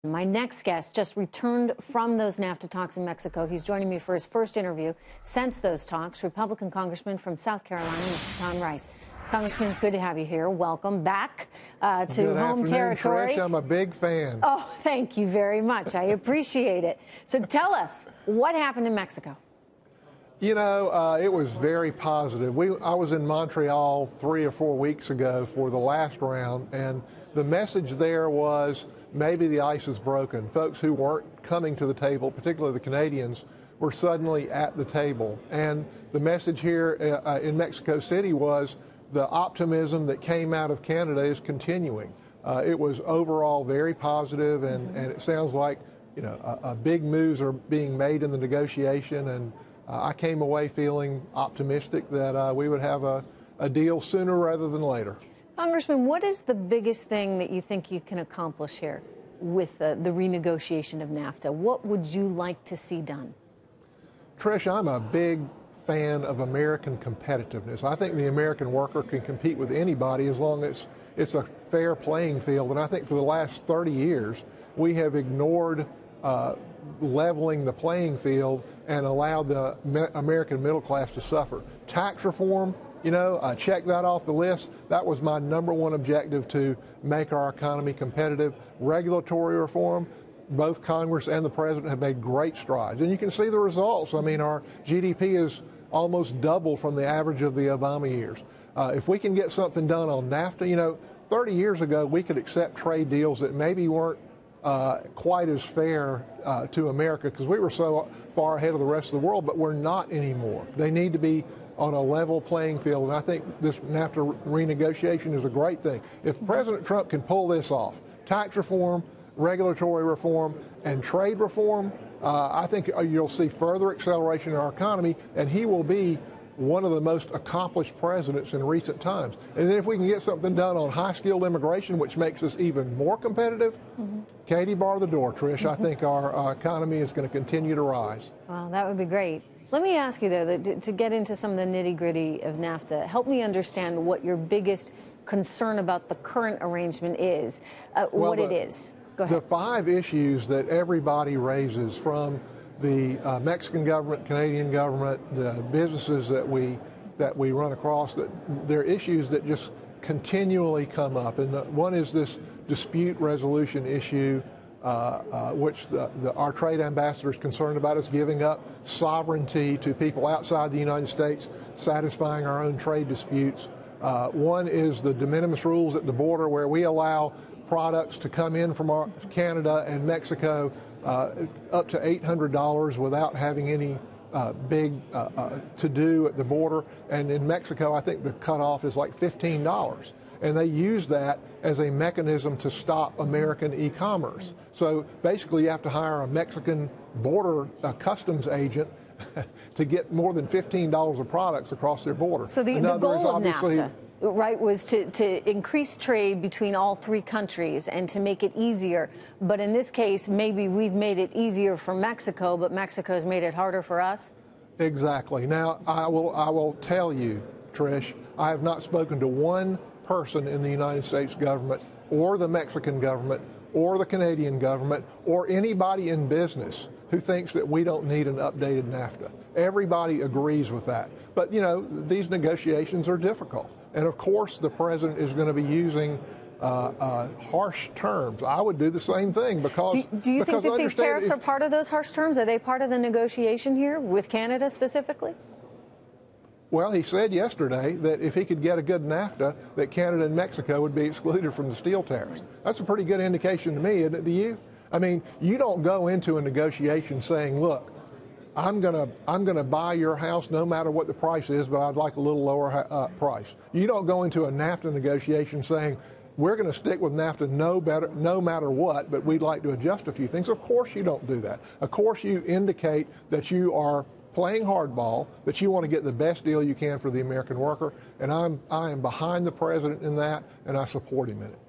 My next guest just returned from those NAFTA talks in Mexico. He's joining me for his first interview since those talks, Republican Congressman from South Carolina, Mr. Tom Rice. Congressman, good to have you here. Welcome back to home territory. Trish, I'm a big fan. Oh, thank you very much. I appreciate it. So tell us, what happened in Mexico? You know, it was very positive. I was in Montreal 3 or 4 weeks ago for the last round, and the message there was maybe the ice is broken. Folks who weren't coming to the table, particularly the Canadians, were suddenly at the table. And the message here in Mexico City was the optimism that came out of Canada is continuing. It was overall very positive, and it sounds like, you know, big moves are being made in the negotiation, and I came away feeling optimistic that we would have a deal sooner rather than later. Congressman, what is the biggest thing that you think you can accomplish here with the renegotiation of NAFTA? What would you like to see done? Trish, I'm a big fan of American competitiveness. I think the American worker can compete with anybody as long as it's a fair playing field. And I think for the last 30 years, we have ignored leveling the playing field and allowed the American middle class to suffer. Tax reform, you know, check that off the list. That was my #1 objective, to make our economy competitive. Regulatory reform, both Congress and the President have made great strides. And you can see the results. I mean, our GDP is almost double from the average of the Obama years. If we can get something done on NAFTA, you know, 30 years ago, we could accept trade deals that maybe weren't quite as fair to America because we were so far ahead of the rest of the world, but we're not anymore. They need to be on a level playing field, and I think this NAFTA renegotiation is a great thing. If President Trump can pull this off, tax reform, regulatory reform, and trade reform, I think you'll see further acceleration in our economy, and he will be one of the most accomplished presidents in recent times. And then if we can get something done on high-skilled immigration, which makes us even more competitive, Katie, bar the door, Trish. I think our economy is going to continue to rise. Well, that would be great. Let me ask you, though, to get into some of the nitty-gritty of NAFTA, help me understand what your biggest concern about the current arrangement is, what it is. Go ahead. The 5 issues that everybody raises, from the Mexican government, Canadian government, the businesses that we run across, that they're issues that just continually come up. And one is this dispute resolution issue, which our trade ambassador is concerned about, us giving up sovereignty to people outside the United States, satisfying our own trade disputes. One is the de minimis rules at the border, where we allow products to come in from Canada and Mexico up to $800 without having any big to-do at the border. And in Mexico, I think the cutoff is like $15. And they use that as a mechanism to stop American e-commerce. So basically, you have to hire a Mexican border customs agent to get more than $15 of products across their border. So the goal of NAFTA, right, was to increase trade between all 3 countries and to make it easier. But in this case, maybe we've made it easier for Mexico, but Mexico's made it harder for us? Exactly. Now, I will tell you, Trish, I have not spoken to one person in the United States government or the Mexican government or the Canadian government or anybody in business who thinks that we don't need an updated NAFTA. Everybody agrees with that. But, you know, these negotiations are difficult. And, of course, the president is going to be using harsh terms. I would do the same thing because... Do you think that these tariffs are part of those harsh terms? Are they part of the negotiation here with Canada specifically? Well, he said yesterday that if he could get a good NAFTA, that Canada and Mexico would be excluded from the steel tariffs. That's a pretty good indication to me, isn't it, to you? I mean, you don't go into a negotiation saying, look, I'm gonna buy your house no matter what the price is, but I'd like a little lower price. You don't go into a NAFTA negotiation saying, we're going to stick with NAFTA no matter what, but we'd like to adjust a few things. Of course you don't do that. Of course you indicate that you are playing hardball, that you want to get the best deal you can for the American worker, and I am behind the president in that, and I support him in it.